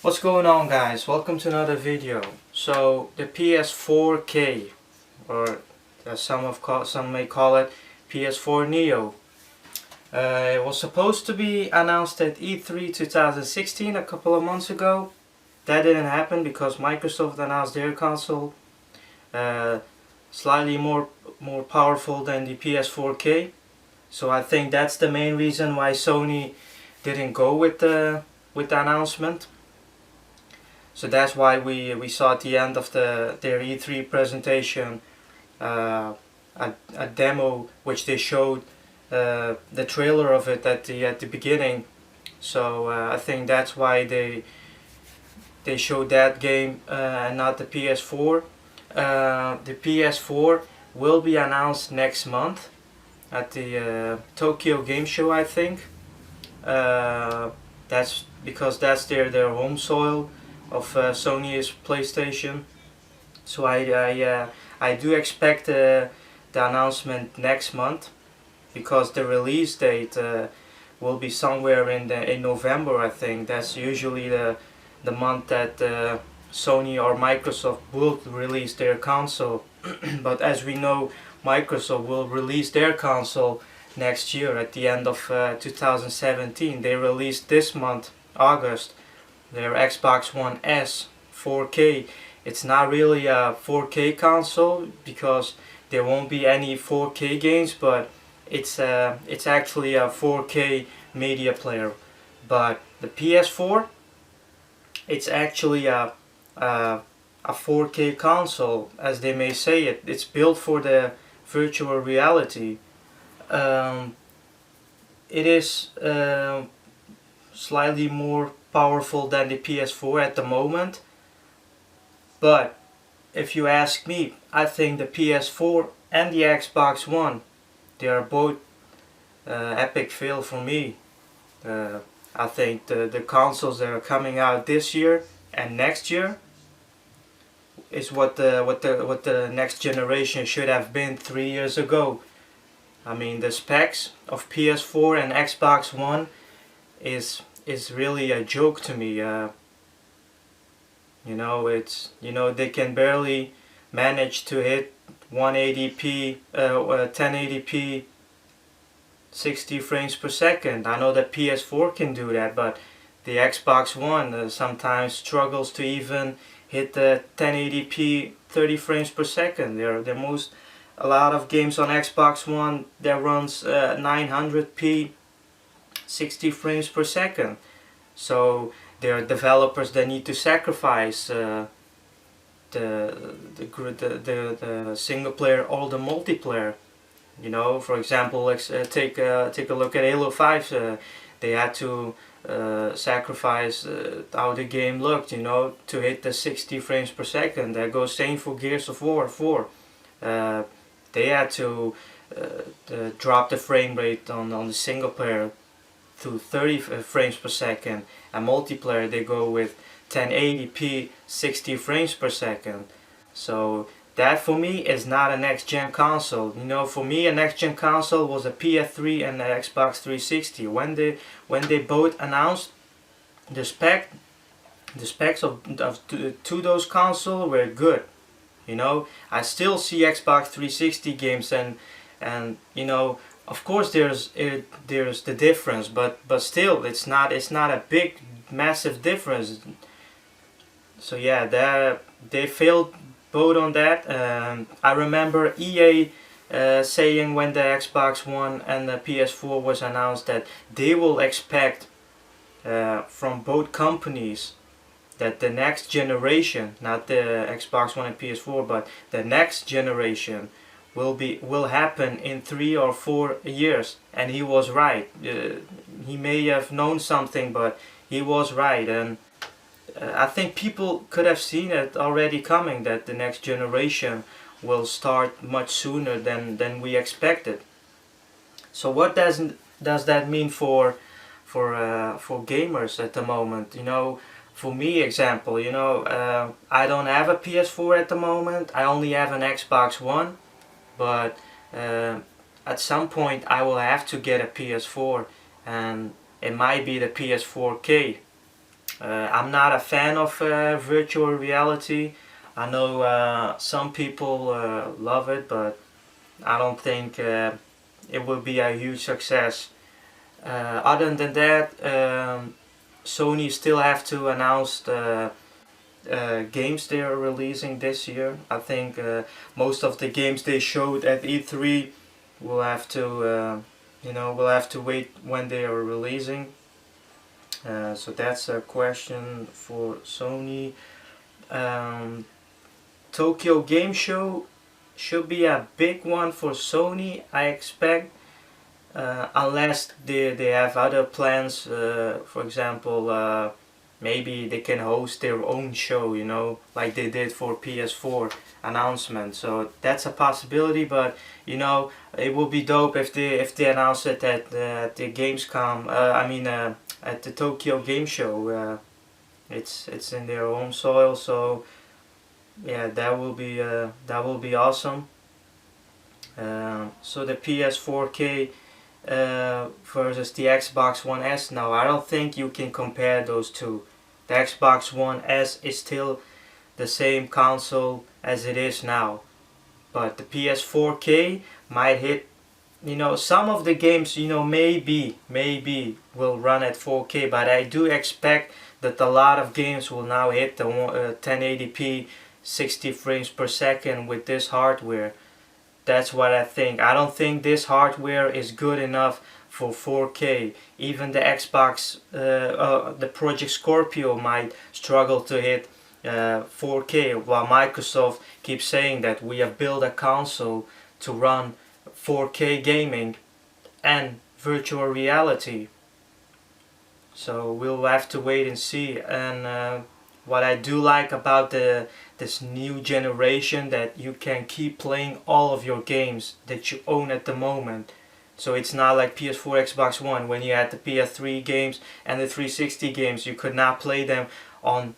What's going on, guys? Welcome to another video. So the PS4K, or as some may call it, PS4 Neo, it was supposed to be announced at E3 2016 a couple of months ago. That didn't happen because Microsoft announced their console, uh, slightly more powerful than the PS4K. So I think that's the main reason why Sony didn't go with the announcement. So that's why we saw at the end of their E3 presentation a demo which they showed the trailer of it at the beginning. So I think that's why they showed that game and not the PS4. The PS4 will be announced next month at the Tokyo Game Show, I think. That's because that's their home soil of Sony's PlayStation. So I do expect the announcement next month, because the release date will be somewhere in November. I think that's usually the month that Sony or Microsoft will release their console. But as we know, Microsoft will release their console next year at the end of 2017. They released this month, August, their Xbox One S 4K. It's not really a 4K console because there won't be any 4K games, but it's actually a 4K media player. But the PS4, it's actually a 4K console, as they may say it. It's built for the virtual reality. It is slightly more powerful than the PS4 at the moment, but if you ask me, I think the PS4 and the Xbox One, they are both epic fail for me. I think the consoles that are coming out this year and next year is what the next generation should have been 3 years ago. I mean, the specs of PS4 and Xbox One is really a joke to me. They can barely manage to hit 180p, 1080p, 60 frames per second. I know that PS4 can do that, but the Xbox One sometimes struggles to even hit the 1080p 30 frames per second. A lot of games on Xbox One that runs 900p 60 frames per second. So there are developers that need to sacrifice the single player or the multiplayer. For example, take a look at Halo 5. They had to sacrifice how the game looked, to hit the 60 frames per second. That goes same for Gears of War 4. They had to drop the frame rate on the single player to 30 frames per second. And multiplayer, they go with 1080p 60 frames per second. So that for me is not a next gen console. For me a next gen console was a PS3 and the Xbox 360. When they both announced the specs of those consoles were good. I still see Xbox 360 games, and of course there's the difference, but still it's not a big massive difference. So yeah, they failed both on that. I remember EA saying when the Xbox One and the PS4 was announced that they will expect from both companies that the next generation, not the Xbox One and PS4, but the next generation will happen in 3 or 4 years. And he was right. He may have known something, but he was right. And I think people could have seen it already coming, that the next generation will start much sooner than we expected. So what does that mean for gamers at the moment? For me, example, I don't have a PS4 at the moment. I only have an Xbox One, but at some point I will have to get a PS4, and it might be the PS4K. I'm not a fan of virtual reality. I know some people love it, but I don't think it will be a huge success. Other than that, Sony still have to announce the games they are releasing this year. I think most of the games they showed at E3 will have to, we'll have to wait when they are releasing. So that's a question for Sony. Um, Tokyo Game Show should be a big one for Sony, I expect, unless they have other plans. For example, maybe they can host their own show, like they did for PS4 announcement. So that's a possibility, but it would be dope if they announce it at the Gamescom. At the Tokyo Game Show. It's in their own soil, so yeah, that will be awesome. So the PS4K versus the Xbox One S. Now I don't think you can compare those two. The Xbox One S is still the same console as it is now, but the PS4K might hit. Some of the games, maybe will run at 4K, but I do expect that a lot of games will now hit the 1080p 60 frames per second with this hardware. That's what I think. I don't think this hardware is good enough for 4K. Even the Xbox, the Project Scorpio might struggle to hit 4K, while Microsoft keeps saying that we have built a console to run 4K gaming and virtual reality. So we'll have to wait and see. And what I do like about this new generation, that you can keep playing all of your games that you own at the moment. So it's not like PS4, Xbox One, when you had the PS3 games and the 360 games, you could not play them on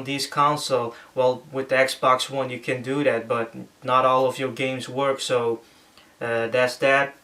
these console. Well, with the Xbox One you can do that, but not all of your games work. So that's that.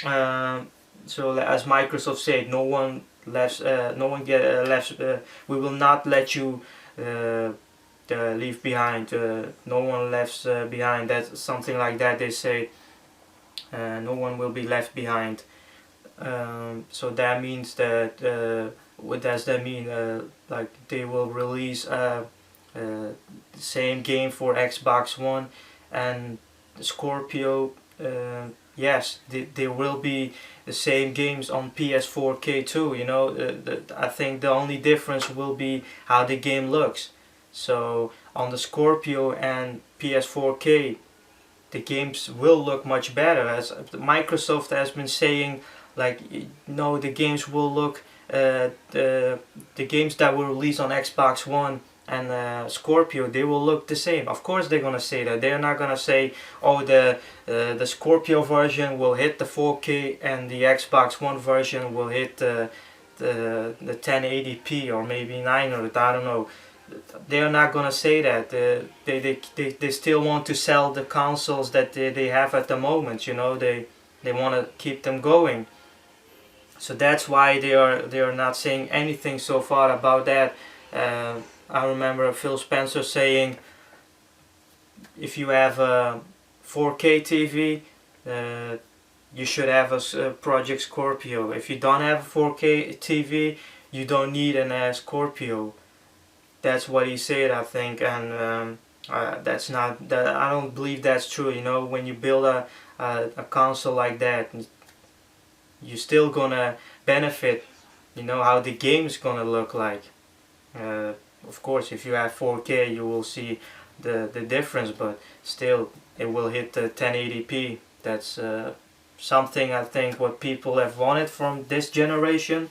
So as Microsoft said, no one left. No one get left. We will not let you leave behind. No one left behind. That's something like that. They say no one will be left behind. So that means that. What does that mean? Like they will release the same game for Xbox One and Scorpio. Yes, there will be the same games on PS4K too. I think the only difference will be how the game looks. So on the Scorpio and PS4K, the games will look much better. As Microsoft has been saying, like, the games will look, the games that were released on Xbox One and Scorpio, they will look the same. Of course they're gonna say that. They're not gonna say, oh, the Scorpio version will hit the 4K and the Xbox One version will hit the 1080p or maybe 900. I don't know. They're not gonna say that. They still want to sell the consoles that they have at the moment. They want to keep them going. So that's why they are not saying anything so far about that. I remember Phil Spencer saying, if you have a 4K TV, you should have a Project Scorpio. If you don't have a 4K TV, you don't need an Scorpio. That's what he said, I think, and that's not. I don't believe that's true. When you build a console like that, you're still gonna benefit. How the game's gonna look like. Of course, if you have 4K, you will see the difference, but still, it will hit the 1080p. That's something I think what people have wanted from this generation.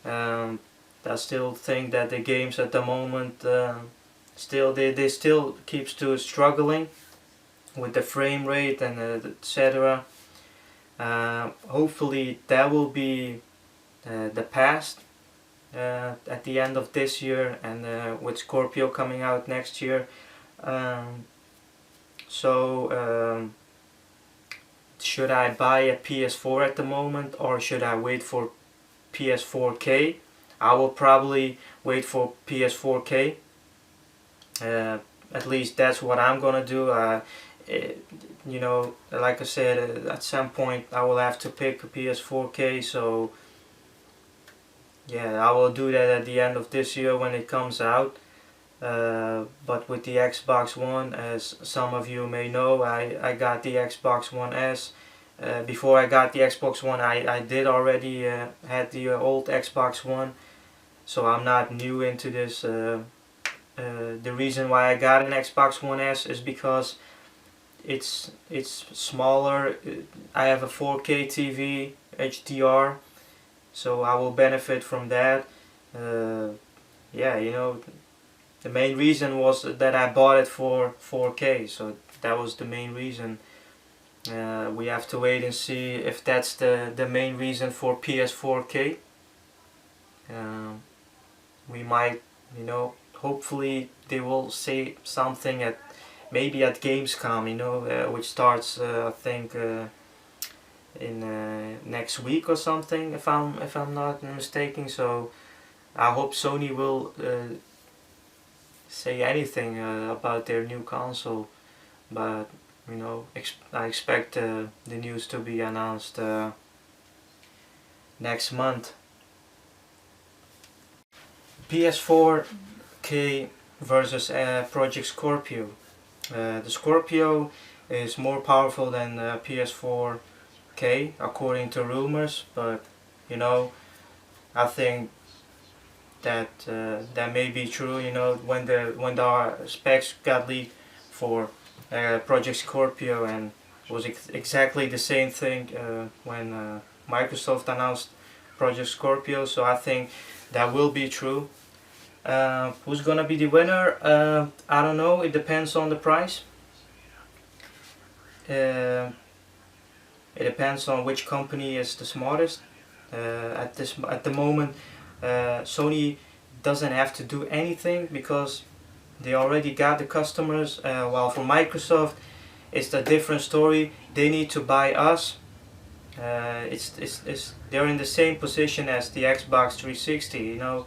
I still think that the games at the moment still they still keeps to struggling with the frame rate and etc. Hopefully that will be the past at the end of this year, and with Scorpio coming out next year. So should I buy a PS4 at the moment, or should I wait for PS4K? I will probably wait for PS4K. At least that's what I'm gonna do. You know, like I said, at some point I will have to pick a PS4K, so yeah, I will do that at the end of this year when it comes out. But with the Xbox One, as some of you may know, I got the Xbox One S. Before I got the Xbox One, I did already had the old Xbox One, so I'm not new into this. The reason why I got an Xbox One S is because it's smaller. I have a 4K TV HDR, so I will benefit from that. Yeah, you know, the main reason was that I bought it for 4K, so that was the main reason. We have to wait and see if that's the main reason for PS4K. We might, you know, hopefully they will say something at maybe at Gamescom, you know, which starts I think in next week or something, if I'm not mistaken. So I hope Sony will say anything about their new console, but you know, I expect the news to be announced next month. PS4K versus Project Scorpio. The Scorpio is more powerful than PS4K according to rumors, but you know, I think that that may be true. You know, when the specs got leaked for Project Scorpio, and was exactly the same thing when Microsoft announced Project Scorpio. So I think that will be true. Who's gonna be the winner? I don't know. It depends on the price. Uh, it depends on which company is the smartest. At the moment, Sony doesn't have to do anything because they already got the customers. While for Microsoft, it's a different story. They need to buy us. They're in the same position as the Xbox 360. You know,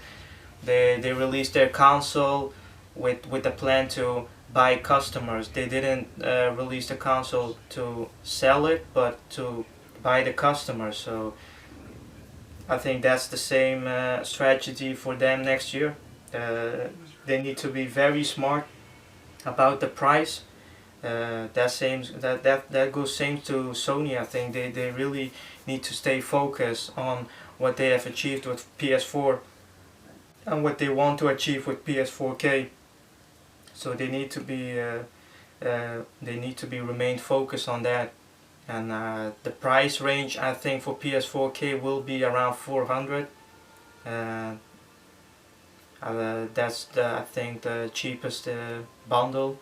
they released their console with a plan to buy customers. They didn't release the console to sell it, but to buy the customers. So I think that's the same strategy for them next year. They need to be very smart about the price. That goes same to Sony. I think they really need to stay focused on what they have achieved with PS4 and what they want to achieve with PS4K. So they need to be remain focused on that. And the price range I think for PS4K will be around 400. That's I think the cheapest bundle.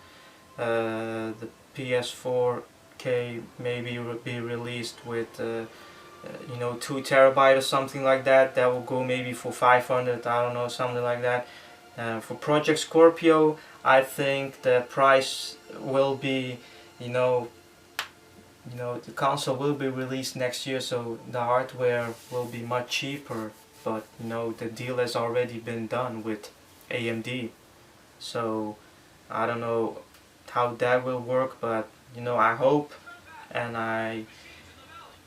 The PS4K maybe will be released with you know, 2 terabyte or something like that. That will go maybe for 500. I don't know, something like that. For Project Scorpio, I think the price will be, you know, the console will be released next year, so the hardware will be much cheaper. But you know, the deal has already been done with AMD, so I don't know how that will work. But you know, I hope and I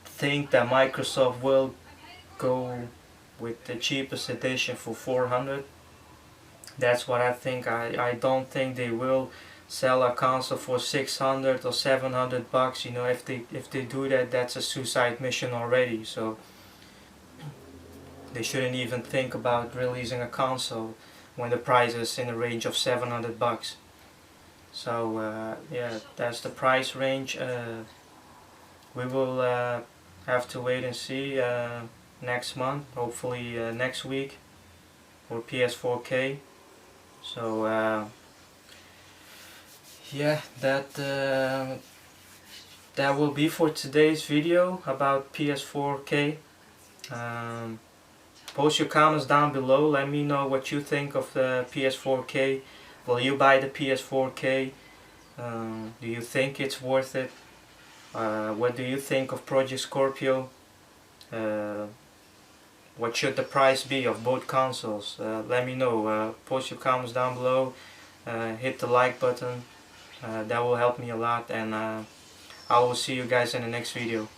think that Microsoft will go with the cheapest edition for 400. That's what I think. I don't think they will sell a console for 600 or 700 bucks. You know, if they do that, that's a suicide mission already. So they shouldn't even think about releasing a console when the price is in the range of 700 bucks. So yeah, that's the price range. We will have to wait and see next month, hopefully next week, for PS4K. So yeah, that will be for today's video about PS4K. Post your comments down below. Let me know what you think of the PS4K. Will you buy the PS4K? Do you think it's worth it? What do you think of Project Scorpio? what should the price be of both consoles? Let me know. Post your comments down below. Hit the like button. That will help me a lot, and I will see you guys in the next video.